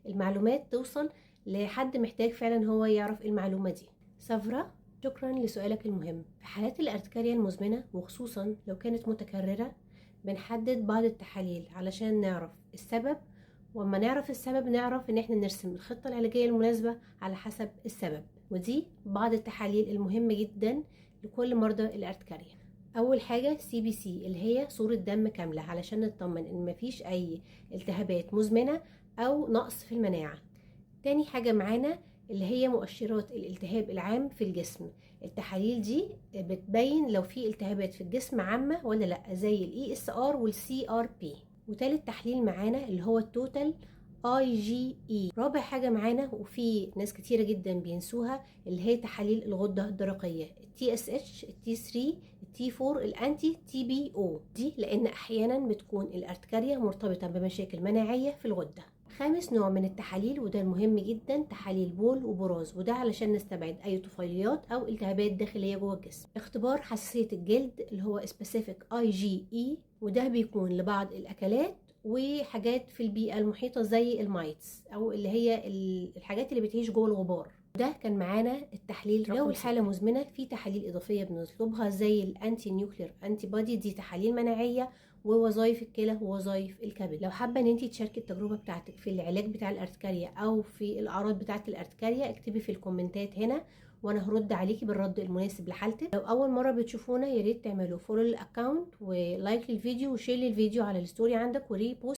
المعلومات توصل لحد محتاج فعلا هو يعرف المعلومة دي. سافرا، شكرا لسؤالك المهم. في حالات الارتكارية المزمنة وخصوصا لو كانت متكررة بنحدد بعض التحاليل علشان نعرف السبب، وما نعرف السبب نعرف ان احنا نرسم الخطة العلاجية المناسبة على حسب السبب. ودي بعض التحاليل المهمة جدا لكل مرضى الارتكارية. اول حاجة CBC اللي هي صورة دم كاملة علشان نطمن ان مفيش اي التهابات مزمنة او نقص في المناعة. تاني حاجة معانا اللي هي مؤشرات الالتهاب العام في الجسم. التحاليل دي بتبين لو في التهابات في الجسم عامة ولا لا، زي ESR والCRP. وتالت تحليل معانا اللي هو التوتال IgE. رابع حاجة معانا وفي ناس كتيرة جدا بينسوها اللي هي تحاليل الغدة الدرقية، TSH، T3، T4، الانتي TPO دي، لان احيانا بتكون الارتكارية مرتبطة بمشاكل مناعية في الغدة. خامس نوع من التحاليل وده المهم جدا تحاليل بول وبراز، وده علشان نستبعد اي طفيليات او التهابات داخليه جوه الجسم. اختبار حساسيه الجلد اللي هو سبيسيفيك IgE، وده بيكون لبعض الاكلات وحاجات في البيئه المحيطه زي المايتس او اللي هي الحاجات اللي بتعيش جوه الغبار. ده كان معانا التحليل. لو الحاله مزمنه في تحاليل اضافيه بنطلبها زي الانتي نيوكلير انتي بودي، دي تحاليل مناعيه ووظائف الكلى ووظائف الكبد. لو حابه ان انت تشاركي التجربه بتاعتك في العلاج بتاع الارتكاريا او في الاعراض بتاعه الارتكاريا اكتبي في الكومنتات هنا وانا هرد عليكي بالرد المناسب لحالتك. لو اول مره بتشوفونا يا ريت تعملوا فولو للاكونت ولايك للفيديو وشير للفيديو على الستوري عندك وريبوست